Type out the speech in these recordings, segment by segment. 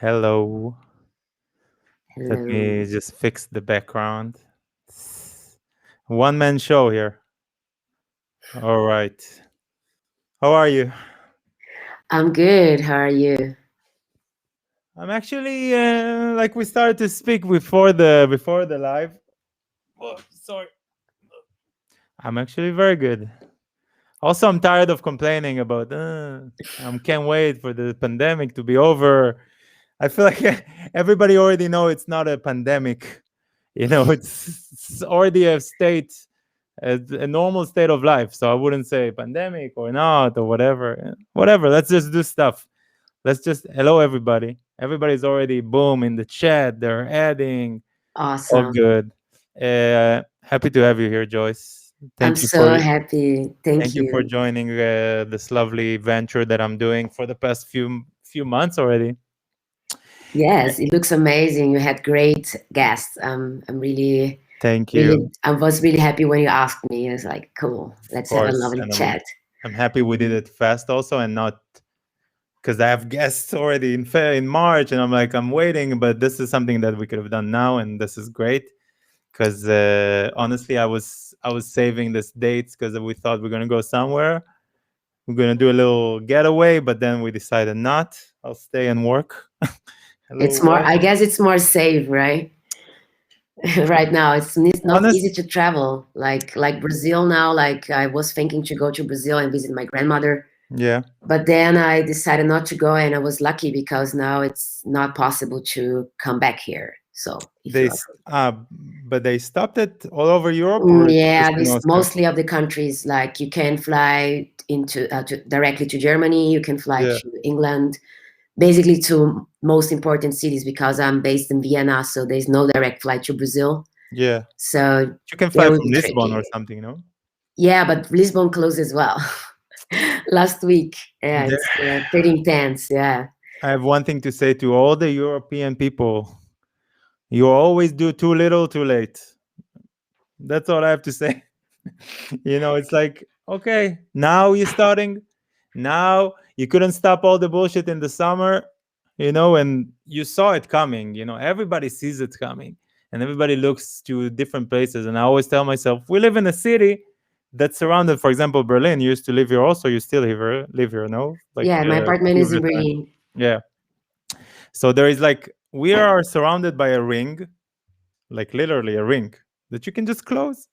Hello. Let Hello. me just fix the background. One man show here. All right. How are you? I'm good. How are you? I'm actually like we started to speak before the live. Oh, sorry. I'm actually very good. Also, I'm tired of complaining about. I can't wait for the pandemic to be over. I feel like everybody already know it's not a pandemic. It's already a state, a normal state of life. So I wouldn't say pandemic or not or whatever. Whatever. Let's just do stuff. Let's just hello everybody. Everybody's already boom in the chat. They're adding. All Awesome. good. Happy to have you here, Joyce. I'm Thank you for so happy. Thank thank you for you. joining this lovely venture that I'm doing for the past few months already. Yes, it looks amazing. You had great guests. I'm really, Thank you, really, I was really happy when you asked me. I was like, cool, of let's have a course, lovely and chat. I'm happy we did it fast also, and not because I have guests already in March, and I'm waiting, but this is something that we could have done now, and this is great because honestly, I was saving this dates because we thought we're gonna go somewhere. We're gonna do a little getaway, but then we decided not. I'll stay and work. A It's little more, work. I guess it's more safe, right? Right now, it's not Honest, easy to travel. Like Brazil now, like I was thinking to go to Brazil and visit my grandmother. yeah. But then I decided not to go, and I was lucky because now it's not possible to come back here. So if They you are, s- uh, but they stopped it all over Europe, or it's just yeah, in this Austria? mostly of the countries like you can fly directly to Germany, you can fly Yeah, to England, basically to most important cities because I'm based in Vienna, so there's no direct flight to Brazil. yeah. So You can that fly would from be Lisbon tricky. or something, no? Yeah, but Lisbon closed as well last week. Yeah, There, it's pretty intense. Yeah. I have one thing to say to all the European people: you always do too little, too late. That's all I have to say. It's like, okay, now you're starting. Now you couldn't stop all the bullshit in the summer, and you saw it coming. Everybody sees it coming, and everybody looks to different places. And I always tell myself, we live in a city that's surrounded. For example, Berlin. You used to live here, also. You still live here, no? Like Yeah, my apartment few is of in the time. Berlin. Yeah. So there is like we are surrounded by a ring, like literally a ring that you can just close,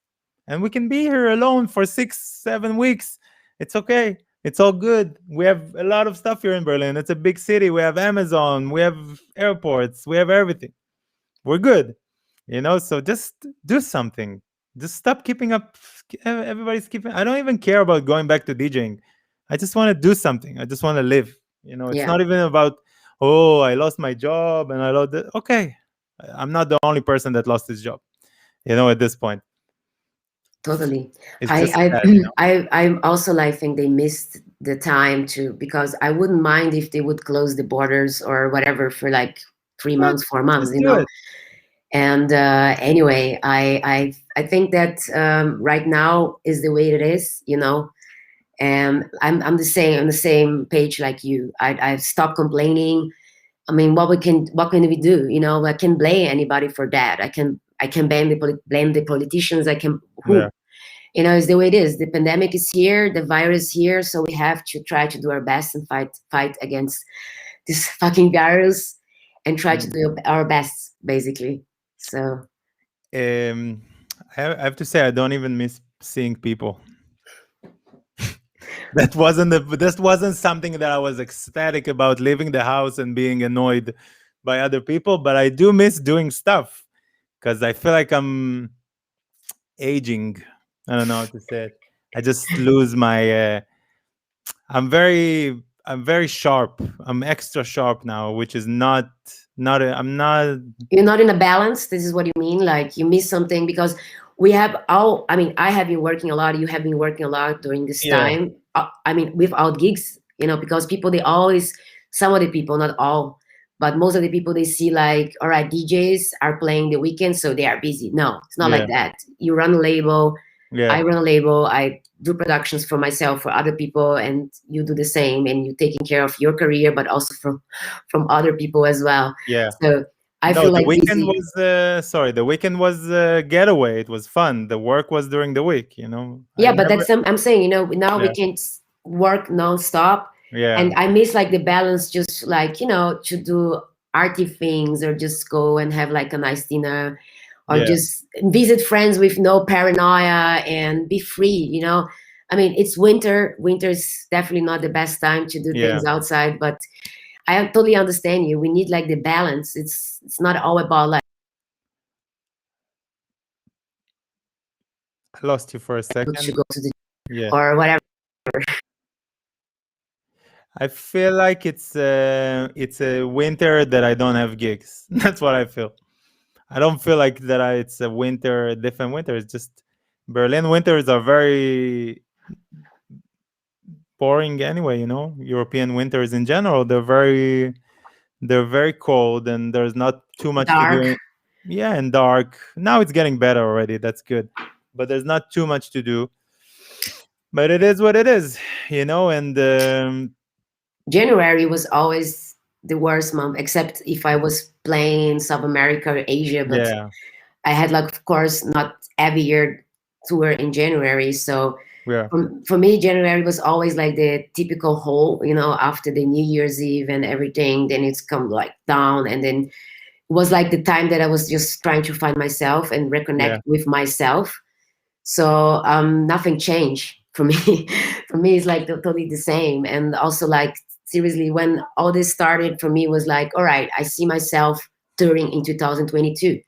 and we can be here alone for 6 7 weeks. It's okay, it's all good. We have a lot of stuff here in Berlin. It's a big city. We have Amazon, we have airports, we have everything. We're good. So just do something. Just stop keeping up. Everybody's keeping. I don't even care about going back to DJing. I just want to do something. I just want to live. It's Yeah, not even about, oh, I lost my job and I lost it. Okay, I'm not the only person that lost his job. At this point, totally. it's just I sad. I also like think they missed the time to because I wouldn't mind if they would close the borders or whatever for like three But months, 4 months, just do it. And anyway, I think that right now is the way it is, and I'm the same on the same page like you. I've stopped complaining. I mean, what can we do? I can blame anybody for that. I can blame the politicians. I can Yeah. who is the way it is. The pandemic is here, the virus is here, so we have to try to do our best and fight against this fucking virus and try to Mm. do our best, basically. So Um, I have to say, I don't even miss seeing people. This wasn't something that I was ecstatic about, leaving the house and being annoyed by other people, but I do miss doing stuff because I feel like I'm aging. I don't know how to say it. I just lose my. I'm very sharp. I'm extra sharp now, which is not. I'm not. you're not in a balance. This is what you mean. Like you miss something because we have all. I mean, I have been working a lot. You have been working a lot during this Yeah, time. I mean, without gigs, because people they always some of the people, not all, but most of the people they see like, all right, DJs are playing the weekend, so they are busy. No, it's not yeah, like that. You run a label. Yeah. I run a label, I do productions for myself, for other people, and you do the same, and you're taking care of your career, but also from other people as well. Yeah. So I No, feel the like weekend busy. was sorry, the weekend was getaway. It was fun. The work was during the week, I Yeah, but never. that's I'm saying, now we Yeah. can work nonstop, and Yeah. I miss like the balance, just like to do arty things, or just go and have like a nice dinner, or Yeah. just visit friends with no paranoia and be free. I mean, it's winter. Winter is definitely not the best time to do Yeah. things outside, but I totally understand you. We need like the balance. It's not all about like I lost you for a to second. go to the Yeah. or whatever. I feel like it's a winter that I don't have gigs. That's what I feel. I don't feel like it's a winter, a different winter. It's just Berlin winters are very boring anyway. European winters in general, they're very cold and there's not too much to Dark. do. Yeah, and dark. Now it's getting better already. That's good, but there's not too much to do. But it is what it is, and January was always the worst month, except if I was playing in South America or Asia. But yeah, I had, like, of course, not every year tour in January. So yeah, for me, January was always like the typical hole, after the New Year's Eve and everything. Then it's come like down, and then it was like the time that I was just trying to find myself and reconnect yeah, with myself. So nothing changed for me. For me, it's like totally the same. And also, like, seriously, when all this started for me, was like, all right, I see myself touring in 2022,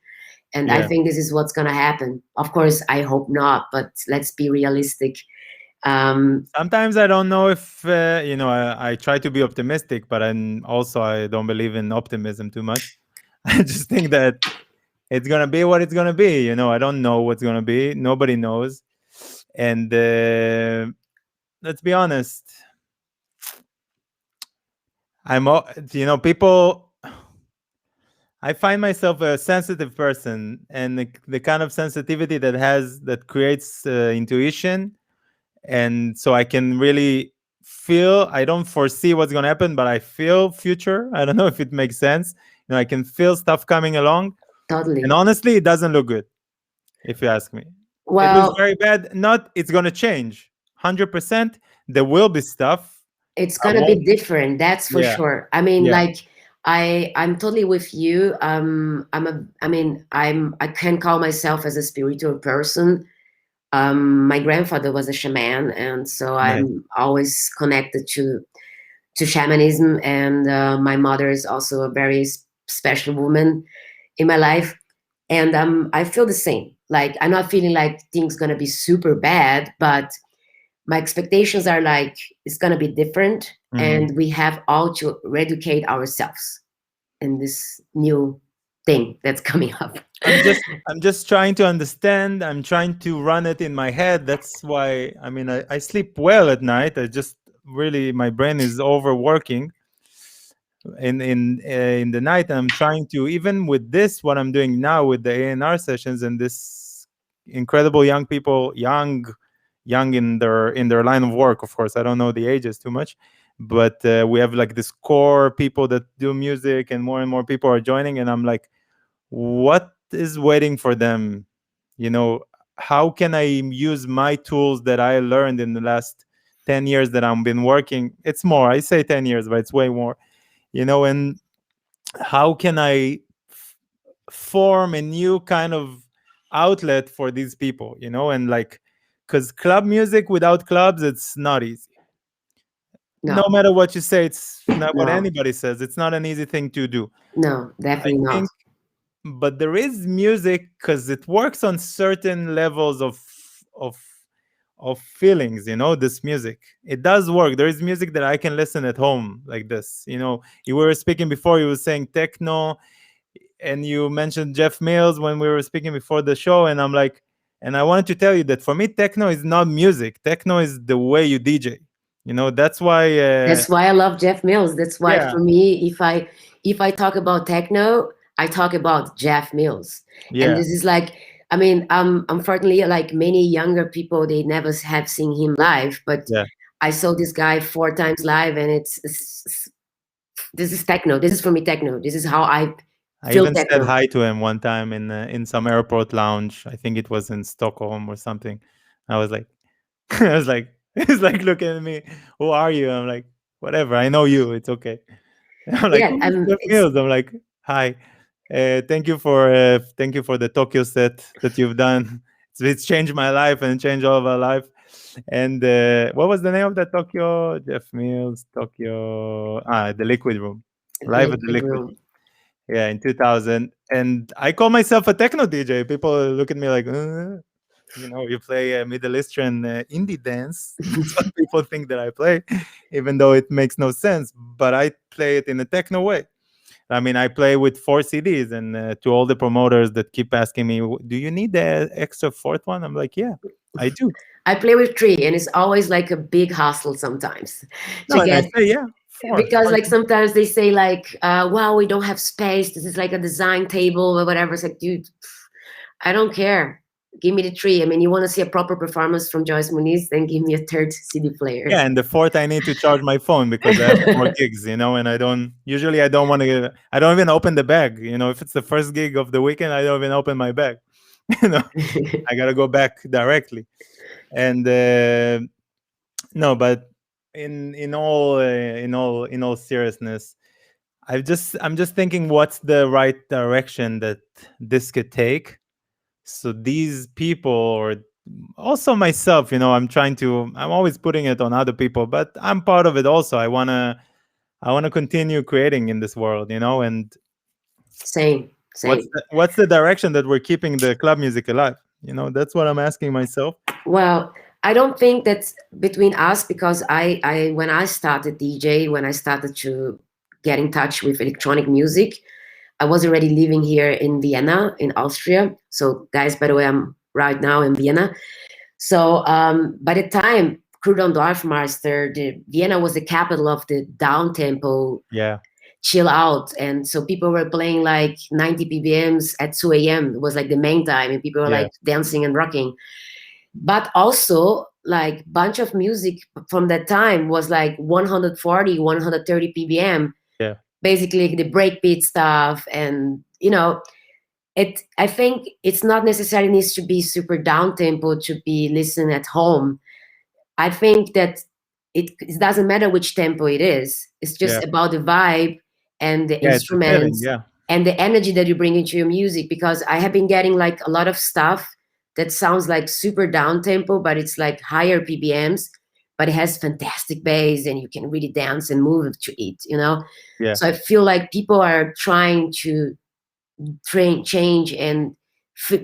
and I yeah. think this is what's going to happen. Of course, I hope not, but let's be realistic. um, Sometimes I don't know if I try to be optimistic, but I don't believe in optimism too much. I just think that it's gonna be what it's gonna be. I don't know what's gonna be. Nobody knows, and let's be honest. People. I find myself a sensitive person, and the kind of sensitivity that creates intuition, and so I can really feel. I don't foresee what's going to happen, but I feel future. I don't know if it makes sense. I can feel stuff coming along, and Totally. honestly, it doesn't look good. If you ask me, it looks Well, very bad. Not, it's going to change 100%. There will be stuff. it's I gonna be won't. different, that's for Yeah, sure. I mean, yeah, like, I'm totally with you. I can call myself as a spiritual person. My grandfather was a shaman, and so nice. I'm always connected to shamanism. And my mother is also a very special woman in my life, and I feel the same. Like, I'm not feeling like things gonna be super bad, but my expectations are like it's gonna be different, Mhm. and we have all to educate ourselves in this new thing that's coming up. I'm just trying to understand. I'm trying to run it in my head. That's why, I sleep well at night. I just really, my brain is overworking in the night. I'm trying to, even with this, what I'm doing now with the A&R sessions and this incredible young people, young in their line of work. Of course, I don't know the ages too much, but we have like this core people that do music, and more people are joining, and I'm like, what is waiting for them? you know how can I use my tools that I learned in the last 10 years that I've been working? It's more, I say 10 years, but it's way more. And how can I form a new kind of outlet for these people? And like, because club music without clubs, it's not easy. No No, matter what you say, it's not what no, anybody says, it's not an easy thing to do. no, I definitely not. think, but there is music because it works on certain levels of of feelings. This music, it does work. There is music that I can listen at home like this. You were speaking before, you were saying techno, and you mentioned Jeff Mills when we were speaking before the show, and I'm like, and I wanted to tell you that for me, techno is not music. Techno is the way you DJ. That's why That's why I love Jeff Mills. That's why, yeah, for me, if I talk about techno, I talk about Jeff Mills. And yeah, this is like, I mean, unfortunately, like many younger people, they never have seen him live. But Yeah. I saw this guy 4 times live, and this is techno. This is for me techno. This is how I I feel even said techno. hi to him one time in some airport lounge. I think it was in Stockholm or something. I was like, I was like, he's like looking at me. Who are you? I'm like, whatever. I know you. It's okay. I'm like, Yeah, who's Jeff it's Mills? I'm like, hi. Thank you for the Tokyo set that you've done. It's changed my life and changed all of our life. And what was the name of that Tokyo? Jeff Mills Tokyo. The Liquid Room, live at the liquid Liquid room. Room. Yeah, in 2000. And I call myself a techno DJ. People look at me like, you play Middle Eastern indie dance. That's what people think that I play, even though it makes no sense. But I play it in a techno way. I mean, I play with 4 CDs, and to all the promoters that keep asking me, "Do you need the extra fourth one?" I'm like, "Yeah, I do." I play with three, and it's always like a big hustle sometimes No, to and I get, say, "Yeah, four, because four." like sometimes they say like, well, we don't have space. This is like a design table or whatever. It's like, dude, I don't care. Give me the three. I mean, you want to see a proper performance from Joyce Muniz, then give me a third CD player. Yeah, and the fourth, I need to charge my phone because I have 4 gigs, and I don't usually I don't want to. I don't even open the bag. If it's the first gig of the weekend, I don't even open my bag. you know, I gotta go back directly. And no, but in all seriousness, I'm just thinking what's the right direction that this could take. So these people, or also myself, I'm always putting it on other people, but I'm part of it also. I want to continue creating in this world, and Same, what's same. the direction that we're keeping the club music alive? That's what I'm asking myself. Well, I don't think that's between us, because I when I started DJ, when I started to get in touch with electronic music, I was already living here in Vienna, in Austria. So, guys, by the way, I'm right now in Vienna. So, by the time Crudo Dorfmeister, Vienna was the capital of the down tempo, Yeah, chill out. And so people were playing like 90 ppms at 2 a.m. It was like the main time, and people were yeah, like dancing and rocking. But also, like, bunch of music from that time was like 140, 130 ppm, yeah, basically the breakbeat stuff. And I think it's not necessarily needs to be super down tempo to be listened at home. I think that it doesn't matter which tempo it is. It's yeah, just about the vibe and the yeah. It's a feeling. instruments Yeah, and the energy that you bring into your music. Because I have been getting like a lot of stuff that sounds like super down tempo, but it's like higher PBMs, but it has fantastic bass and you can really dance and move to it. yeah. So I feel like people are trying to change, and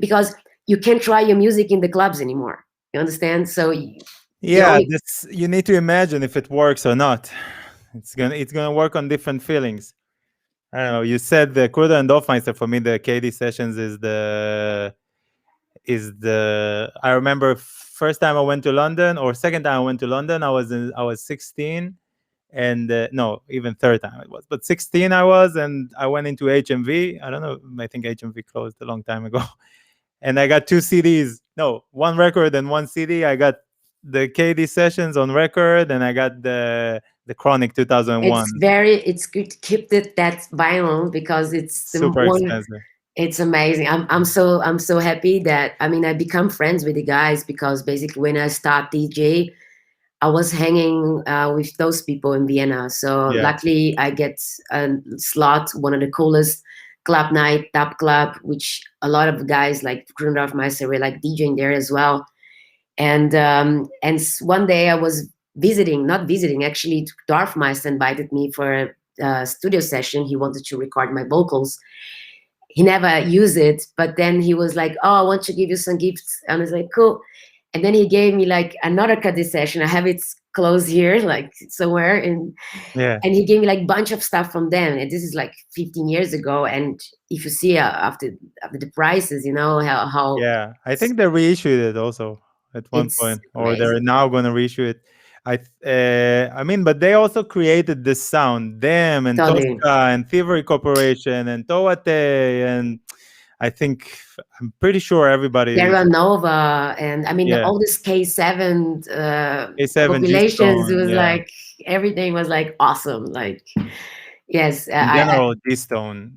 because you can't try your music in the clubs anymore. You understand? So the Yeah, only this you need to imagine if it works or not. It's gonna work on different feelings. I don't know. You said the Kurda and Dorfmeister. For me, the KD sessions is the. I remember first time I went to London, or second time I went to London. I was 16, and no, even third time it was, but 16 I was, and I went into HMV. I don't know. I think HMV closed a long time ago, and I got 2 CDs. No, one record and 1 CD. I got the KD sessions on record, and I got the Chronic 2001. it's good to keep that vinyl, because it's the Super one. expensive. It's amazing. I'm so happy that, I mean, I become friends with the guys, because basically when I start DJ, I was hanging with those people in Vienna. So Yeah, luckily I get a slot, one of the coolest club night, Top Club, which a lot of guys like Grunwald Meister were like DJing there as well. And one day I was visiting, not visiting, actually, Dorfmeister invited me for a studio session. He wanted to record my vocals. He never used it, but then he was like, "Oh, I want to give you some gifts," and I was like, "Cool." And then he gave me like another Kaddish session. I have it close here, like somewhere, yeah. and he gave me like bunch of stuff from them. And this is like 15 years ago. And if you see after the prices, how Yeah, I think they reissued it also at one it's point, or they're amazing. now going to reissue it. I mean, but they also created this sound, them and Totally. Tosca and Thievery Corporation and Towate, and I think I'm pretty sure everybody. Terra Nova, and I mean the Yeah, oldest K7 A7, G compilations. It Stone. was Yeah, like everything was like awesome. Like yes, in general, G Stone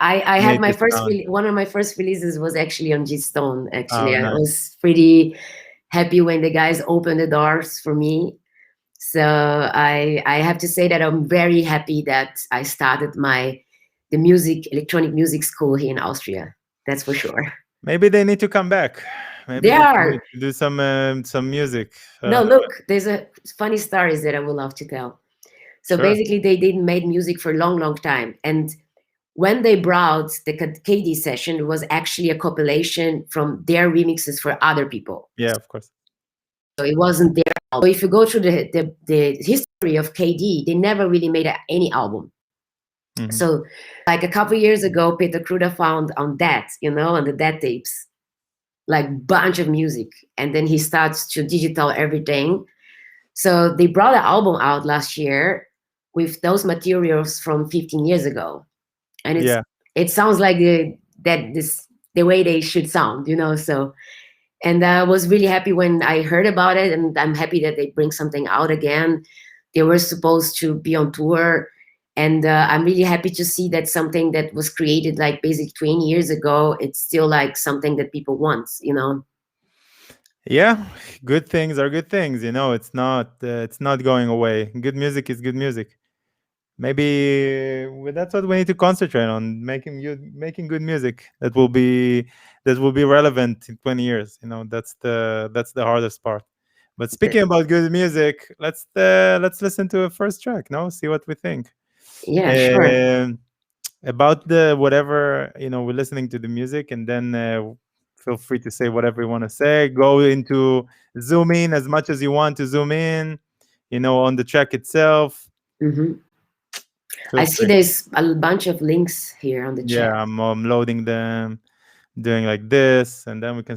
I had made my this first sound. one of my first releases was actually on G Stone. Actually, Oh, I nice. was pretty happy when the guys opened the doors for me. So I have to say that I'm very happy that I started the electronic music school here in Austria. That's for sure. Maybe they need to come back. Maybe There they need are to do some music. no look. There's a funny stories that I would love to tell. So Sure. basically, they didn't made music for a long, long time, and when they brought the KD session, it was actually a compilation from their remixes for other people. Yeah, of course. So it wasn't their album. So if you go through the history of KD, they never really made any album. Hmm. So like a couple years ago, Peter Kruder found on that, on the that tapes, like bunch of music. And then he starts to digital everything. So they brought an album out last year with those materials from 15 years ago. And Yeah. it sounds like the way they should sound, so. And I was really happy when I heard about it, and I'm happy that they bring something out again. They were supposed to be on tour, and I'm really happy to see that something that was created like basically 20 years ago, it's still like something that people want. Yeah, good things are good things. It's not going away. Good music is good music. Maybe that's what we need to concentrate on, making good music that will be relevant in 20 years. That's the hardest part. But speaking about good music, let's listen to a first track. No, see what we think. Yeah, sure. Um, about the whatever, we're listening to the music, and then feel free to say whatever you want to say. Go into zoom in as much as you want to zoom in, on the track itself. Hmm. Feel I see free. there's a bunch of links here on the Yeah, chat. I'm loading them, doing like this, and then we can